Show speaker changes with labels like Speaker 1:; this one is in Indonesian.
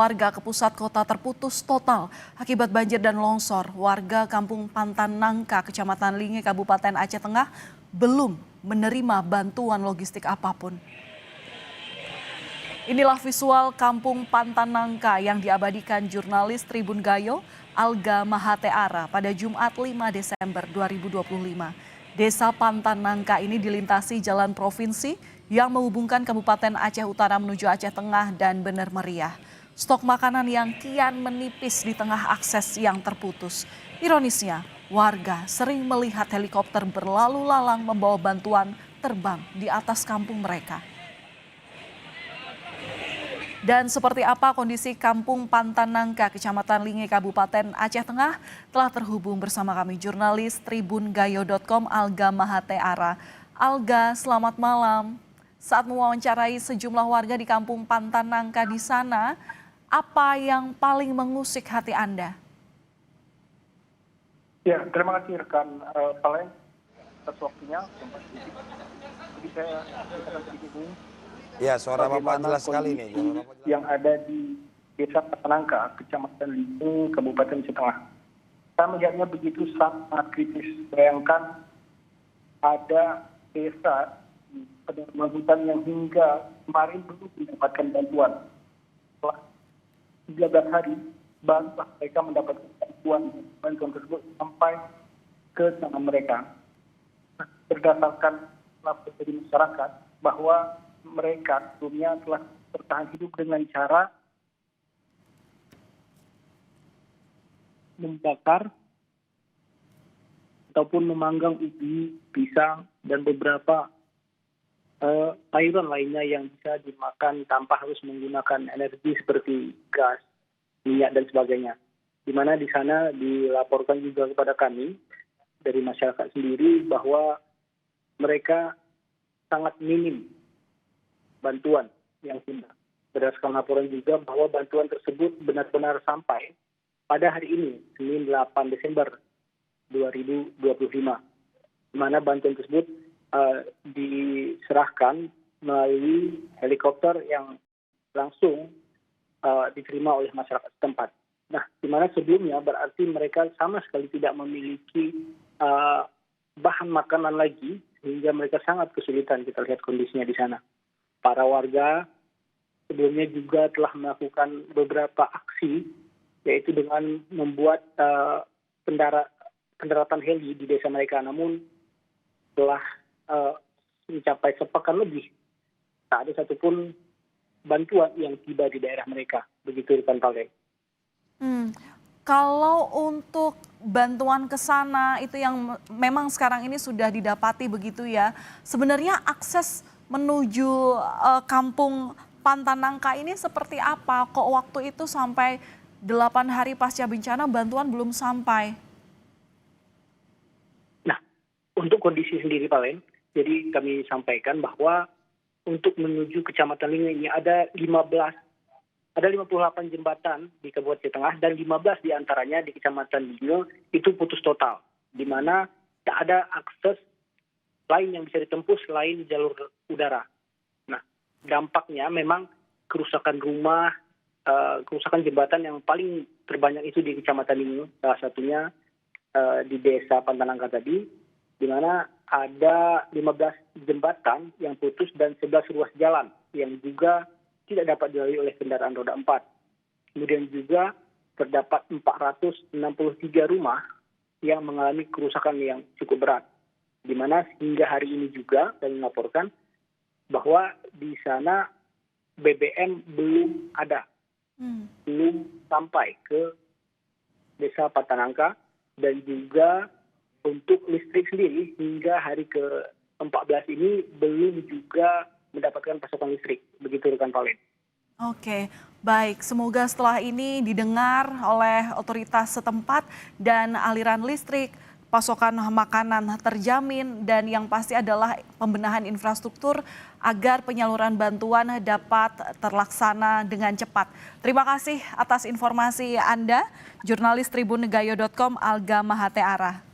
Speaker 1: Warga ke pusat kota terputus total akibat banjir dan longsor. Warga Kampung Pantan Nangka, Kecamatan Linge, Kabupaten Aceh Tengah belum menerima bantuan logistik apapun. Inilah visual Kampung Pantan Nangka yang diabadikan jurnalis Tribun Gayo, Alga Mahateara pada Jumat 5 Desember 2025. Desa Pantan Nangka ini dilintasi jalan provinsi yang menghubungkan Kabupaten Aceh Utara menuju Aceh Tengah dan Bener Meriah. Stok makanan yang kian menipis di tengah akses yang terputus. Ironisnya, warga sering melihat helikopter berlalu lalang membawa bantuan terbang di atas kampung mereka. Dan seperti apa kondisi Kampung Pantan Nangka, Kecamatan Linge, Kabupaten Aceh Tengah, telah terhubung bersama kami jurnalis tribungayo.com Alga Mahateara. Alga, selamat malam. Saat mewawancarai sejumlah warga di Kampung Pantan Nangka di sana, apa yang paling mengusik hati Anda?
Speaker 2: Ya, terima kasih rekan Palen atas waktunya. Jadi saya akan sedikit ini.
Speaker 3: Ya, suara Bapak jelas sekali nih.
Speaker 2: Yang ada di Desa Pantan Nangka, Kecamatan Linge, Kabupaten Aceh Tengah. Saya melihatnya begitu sangat kritis. Bayangkan ada desa di pedalaman hutan yang hingga kemarin belum mendapatkan bantuan. Setelah 13 hari barulah mereka mendapatkan bantuan tersebut sampai ke tangan mereka. Berdasarkan laporan dari masyarakat bahwa mereka sebelumnya telah bertahan hidup dengan cara membakar ataupun memanggang ubi, pisang, dan beberapa sayuran lainnya yang bisa dimakan tanpa harus menggunakan energi seperti gas, minyak, dan sebagainya. Di mana di sana dilaporkan juga kepada kami dari masyarakat sendiri bahwa mereka sangat minim bantuan yang sudah. Berdasarkan laporan juga bahwa bantuan tersebut benar-benar sampai pada hari ini, Senin 8 Desember 2025. Di mana bantuan tersebut diserahkan melalui helikopter yang langsung diterima oleh masyarakat setempat. Nah, di mana sebelumnya berarti mereka sama sekali tidak memiliki bahan makanan lagi, sehingga mereka sangat kesulitan. Kita lihat kondisinya di sana. Para warga sebelumnya juga telah melakukan beberapa aksi, yaitu dengan membuat pendaratan heli di desa mereka. Namun telah mencapai sepekan lebih, tak ada satupun bantuan yang tiba di daerah mereka. Begitu rekan Palen.
Speaker 1: Kalau untuk bantuan ke sana itu yang memang sekarang ini sudah didapati begitu ya. Sebenarnya akses menuju Kampung Pantan Nangka ini seperti apa? Kok waktu itu sampai 8 hari pasca bencana bantuan belum sampai?
Speaker 2: Nah, untuk kondisi sendiri Palen, jadi kami sampaikan bahwa untuk menuju Kecamatan Linge ini ada 58 jembatan di Kabupaten Aceh Tengah dan 15 diantaranya di Kecamatan Linge itu putus total, di mana tak ada akses lain yang bisa ditempuh selain jalur udara. Nah, dampaknya memang kerusakan rumah, kerusakan jembatan yang paling terbanyak itu di Kecamatan Linge, salah satunya di Desa Pantan Nangka tadi, di mana ada 15 jembatan yang putus dan 11 ruas jalan yang juga tidak dapat dilalui oleh kendaraan roda 4. Kemudian juga terdapat 463 rumah yang mengalami kerusakan yang cukup berat. Di mana hingga hari ini juga kami melaporkan bahwa di sana BBM belum ada, belum sampai ke Desa Pantan Nangka, dan juga untuk listrik sendiri hingga hari ke-14 ini belum juga mendapatkan pasokan listrik. Begitu rekan Palen.
Speaker 1: Oke, baik. Semoga setelah ini didengar oleh otoritas setempat dan aliran listrik, pasokan makanan terjamin, dan yang pasti adalah pembenahan infrastruktur agar penyaluran bantuan dapat terlaksana dengan cepat. Terima kasih atas informasi Anda, jurnalis tribungayo.com Alga Mahateara.